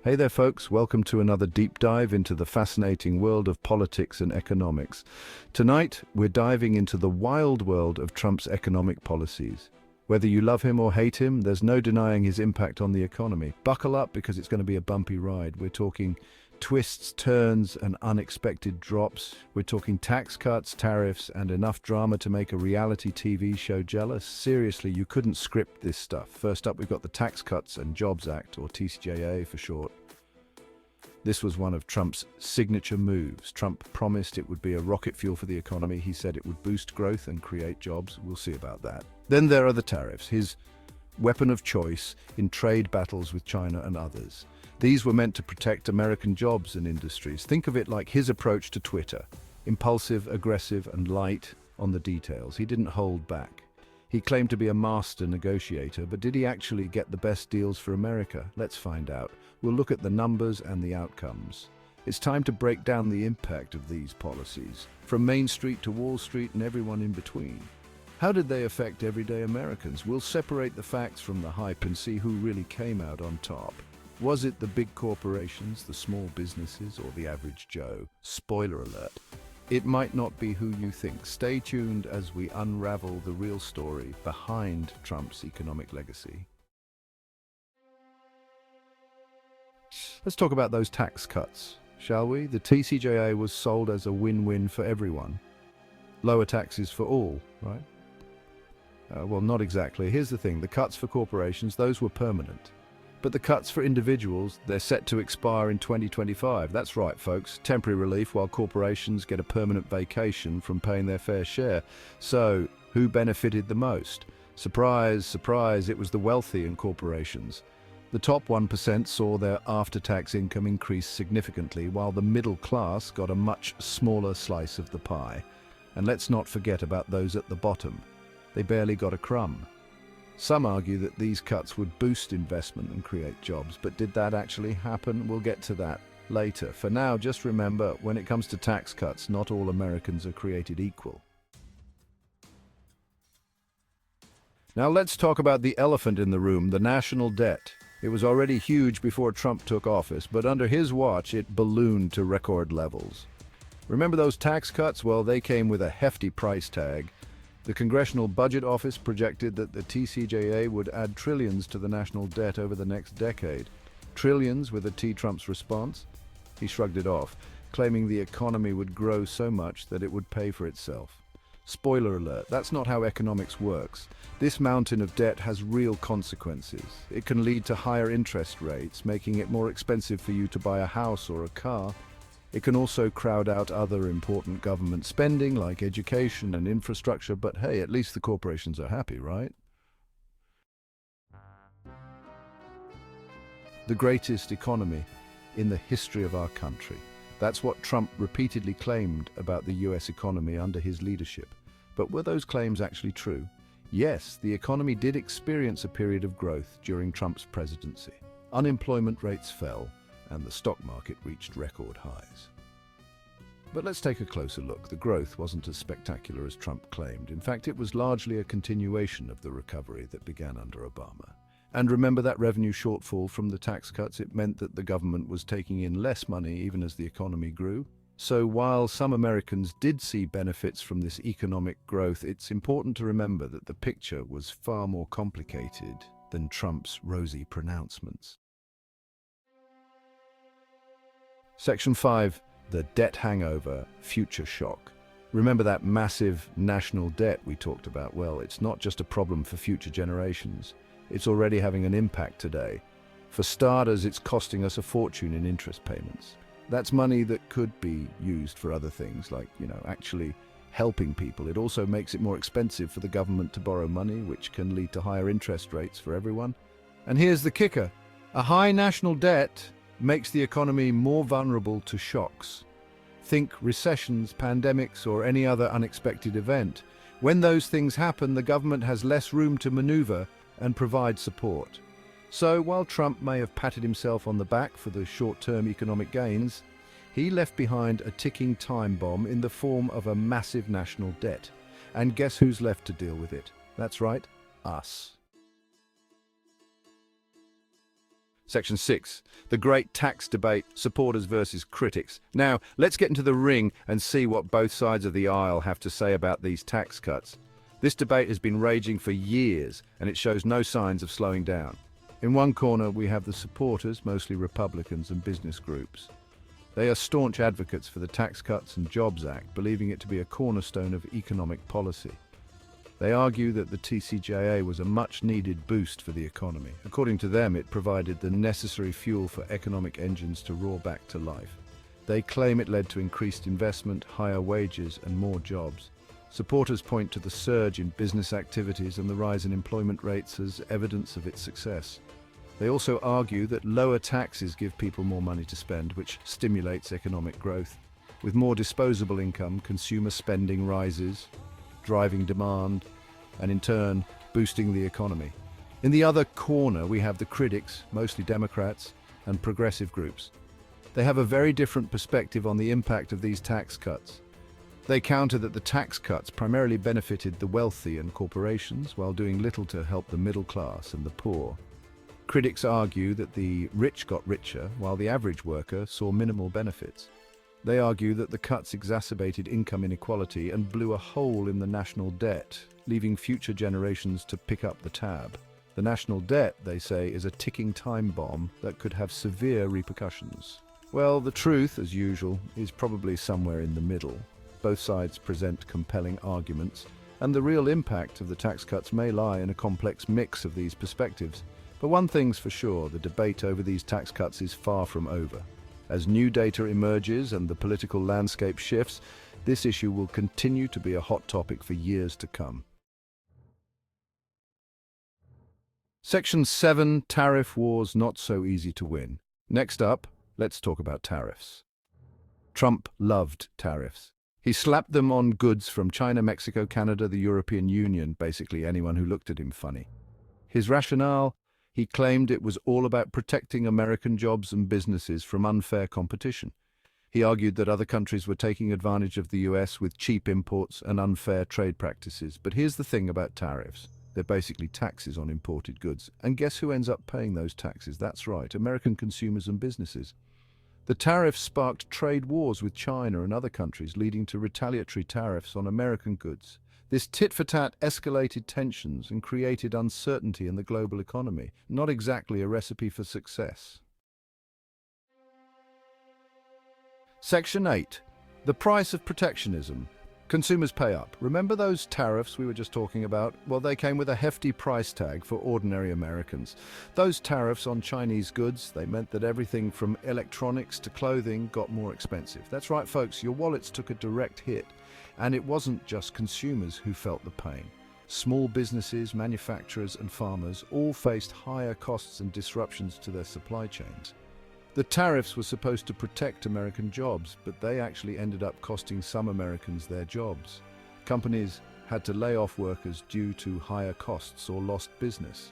Hey there, folks. Welcome to another deep dive into the fascinating world of politics and economics. Tonight, we're diving into the wild world of Trump's economic policies. Whether you love him or hate him, there's no denying his impact on the economy. Buckle up because it's going to be a bumpy ride. We're talking twists, turns, and unexpected drops. We're talking tax cuts, tariffs, and enough drama to make a reality TV show jealous. Seriously, you couldn't script this stuff. First up, we've got the Tax Cuts and Jobs Act, or TCJA for short. This was one of Trump's signature moves. Trump promised it would be a rocket fuel for the economy. He said it would boost growth and create jobs. We'll see about that. Then there are the tariffs, his weapon of choice in trade battles with China and others. These were meant to protect American jobs and industries. Think of it like his approach to Twitter. Impulsive, aggressive, and light on the details. He didn't hold back. He claimed to be a master negotiator, but did he actually get the best deals for America? Let's find out. We'll look at the numbers and the outcomes. It's time to break down the impact of these policies, from Main Street to Wall Street and everyone in between. How did they affect everyday Americans? We'll separate the facts from the hype and see who really came out on top. Was it the big corporations, the small businesses, or the average Joe? Spoiler alert. It might not be who you think. Stay tuned as we unravel the real story behind Trump's economic legacy. Let's talk about those tax cuts, shall we? The TCJA was sold as a win-win for everyone. Lower taxes for all, right? Well, not exactly. Here's the thing. The cuts for corporations, those were permanent. But the cuts for individuals, they're set to expire in 2025. That's right, folks. Temporary relief while corporations get a permanent vacation from paying their fair share. So, who benefited the most? Surprise, surprise, it was the wealthy and corporations. The top 1% saw their after-tax income increase significantly, while the middle class got a much smaller slice of the pie. And let's not forget about those at the bottom. They barely got a crumb. Some argue that these cuts would boost investment and create jobs, but did that actually happen? We'll get to that later. For now, just remember, when it comes to tax cuts, not all Americans are created equal. Now let's talk about the elephant in the room, the national debt. It was already huge before Trump took office, but under his watch, it ballooned to record levels. Remember those tax cuts? Well, they came with a hefty price tag. The Congressional Budget Office projected that the TCJA would add trillions to the national debt over the next decade. Trillions with a T. Trump's response? He shrugged it off, claiming the economy would grow so much that it would pay for itself. Spoiler alert, that's not how economics works. This mountain of debt has real consequences. It can lead to higher interest rates, making it more expensive for you to buy a house or a car. It can also crowd out other important government spending like education and infrastructure, but hey, at least the corporations are happy, right? The greatest economy in the history of our country. That's what Trump repeatedly claimed about the US economy under his leadership. But were those claims actually true? Yes, the economy did experience a period of growth during Trump's presidency. Unemployment rates fell, and the stock market reached record highs. But let's take a closer look. The growth wasn't as spectacular as Trump claimed. In fact, it was largely a continuation of the recovery that began under Obama. And remember that revenue shortfall from the tax cuts? It meant that the government was taking in less money even as the economy grew. So while some Americans did see benefits from this economic growth, it's important to remember that the picture was far more complicated than Trump's rosy pronouncements. Section 5. The debt hangover, future shock. Remember that massive national debt we talked about? Well, it's not just a problem for future generations. It's already having an impact today. For starters, it's costing us a fortune in interest payments. That's money that could be used for other things like, actually helping people. It also makes it more expensive for the government to borrow money, which can lead to higher interest rates for everyone. And here's the kicker. A high national debt makes the economy more vulnerable to shocks. Think recessions, pandemics, or any other unexpected event. When those things happen, the government has less room to maneuver and provide support. So while Trump may have patted himself on the back for the short-term economic gains, he left behind a ticking time bomb in the form of a massive national debt. And guess who's left to deal with it? That's right, us. Section 6. The great tax debate, supporters versus critics. Now, let's get into the ring and see what both sides of the aisle have to say about these tax cuts. This debate has been raging for years, and it shows no signs of slowing down. In one corner, we have the supporters, mostly Republicans and business groups. They are staunch advocates for the Tax Cuts and Jobs Act, believing it to be a cornerstone of economic policy. They argue that the TCJA was a much-needed boost for the economy. According to them, it provided the necessary fuel for economic engines to roar back to life. They claim it led to increased investment, higher wages, and more jobs. Supporters point to the surge in business activities and the rise in employment rates as evidence of its success. They also argue that lower taxes give people more money to spend, which stimulates economic growth. With more disposable income, consumer spending rises, driving demand, and in turn, boosting the economy. In the other corner, we have the critics, mostly Democrats, and progressive groups. They have a very different perspective on the impact of these tax cuts. They counter that the tax cuts primarily benefited the wealthy and corporations, while doing little to help the middle class and the poor. Critics argue that the rich got richer, while the average worker saw minimal benefits. They argue that the cuts exacerbated income inequality and blew a hole in the national debt, leaving future generations to pick up the tab. The national debt, they say, is a ticking time bomb that could have severe repercussions. Well, the truth, as usual, is probably somewhere in the middle. Both sides present compelling arguments, and the real impact of the tax cuts may lie in a complex mix of these perspectives. But one thing's for sure, the debate over these tax cuts is far from over. As new data emerges and the political landscape shifts, this issue will continue to be a hot topic for years to come. Section 7. Tariff wars not so easy to win. Next up, let's talk about tariffs. Trump loved tariffs. He slapped them on goods from China, Mexico, Canada, the European Union, basically anyone who looked at him funny. His rationale? He claimed it was all about protecting American jobs and businesses from unfair competition. He argued that other countries were taking advantage of the US with cheap imports and unfair trade practices. But here's the thing about tariffs. They're basically taxes on imported goods. And guess who ends up paying those taxes? That's right, American consumers and businesses. The tariffs sparked trade wars with China and other countries, leading to retaliatory tariffs on American goods. This tit-for-tat escalated tensions and created uncertainty in the global economy, not exactly a recipe for success. Section 8. The price of protectionism. Consumers pay up. Remember those tariffs we were just talking about? Well, they came with a hefty price tag for ordinary Americans. Those tariffs on Chinese goods, they meant that everything from electronics to clothing got more expensive. That's right, folks, your wallets took a direct hit. And it wasn't just consumers who felt the pain. Small businesses, manufacturers, and farmers all faced higher costs and disruptions to their supply chains. The tariffs were supposed to protect American jobs, but they actually ended up costing some Americans their jobs. Companies had to lay off workers due to higher costs or lost business.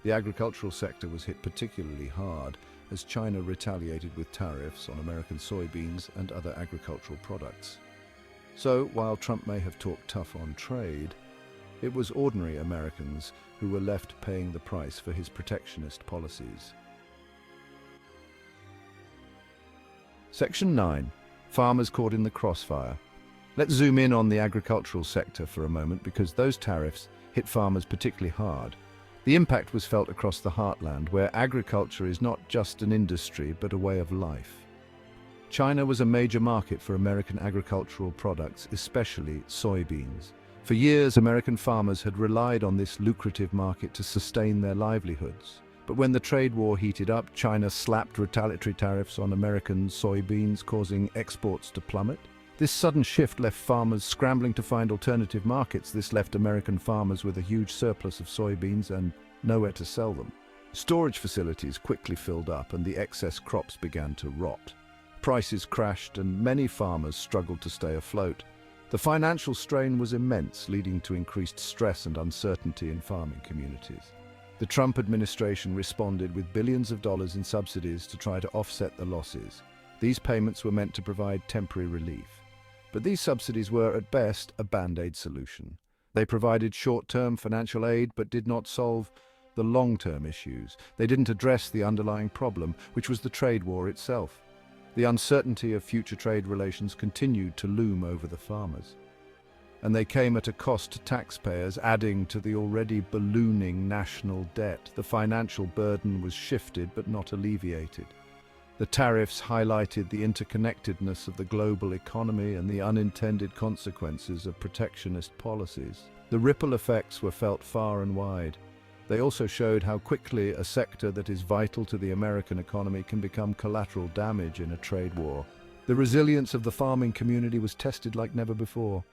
The agricultural sector was hit particularly hard as China retaliated with tariffs on American soybeans and other agricultural products. So, while Trump may have talked tough on trade, it was ordinary Americans who were left paying the price for his protectionist policies. Section 9. Farmers caught in the crossfire. Let's zoom in on the agricultural sector for a moment because those tariffs hit farmers particularly hard. The impact was felt across the heartland, where agriculture is not just an industry but a way of life. China was a major market for American agricultural products, especially soybeans. For years, American farmers had relied on this lucrative market to sustain their livelihoods. But when the trade war heated up, China slapped retaliatory tariffs on American soybeans, causing exports to plummet. This sudden shift left farmers scrambling to find alternative markets. This left American farmers with a huge surplus of soybeans and nowhere to sell them. Storage facilities quickly filled up and the excess crops began to rot. Prices crashed and many farmers struggled to stay afloat. The financial strain was immense, leading to increased stress and uncertainty in farming communities. The Trump administration responded with billions of dollars in subsidies to try to offset the losses. These payments were meant to provide temporary relief. But these subsidies were, at best, a band-aid solution. They provided short-term financial aid but did not solve the long-term issues. They didn't address the underlying problem, which was the trade war itself. The uncertainty of future trade relations continued to loom over the farmers. And they came at a cost to taxpayers, adding to the already ballooning national debt. The financial burden was shifted but not alleviated. The tariffs highlighted the interconnectedness of the global economy and the unintended consequences of protectionist policies. The ripple effects were felt far and wide. They also showed how quickly a sector that is vital to the American economy can become collateral damage in a trade war. The resilience of the farming community was tested like never before.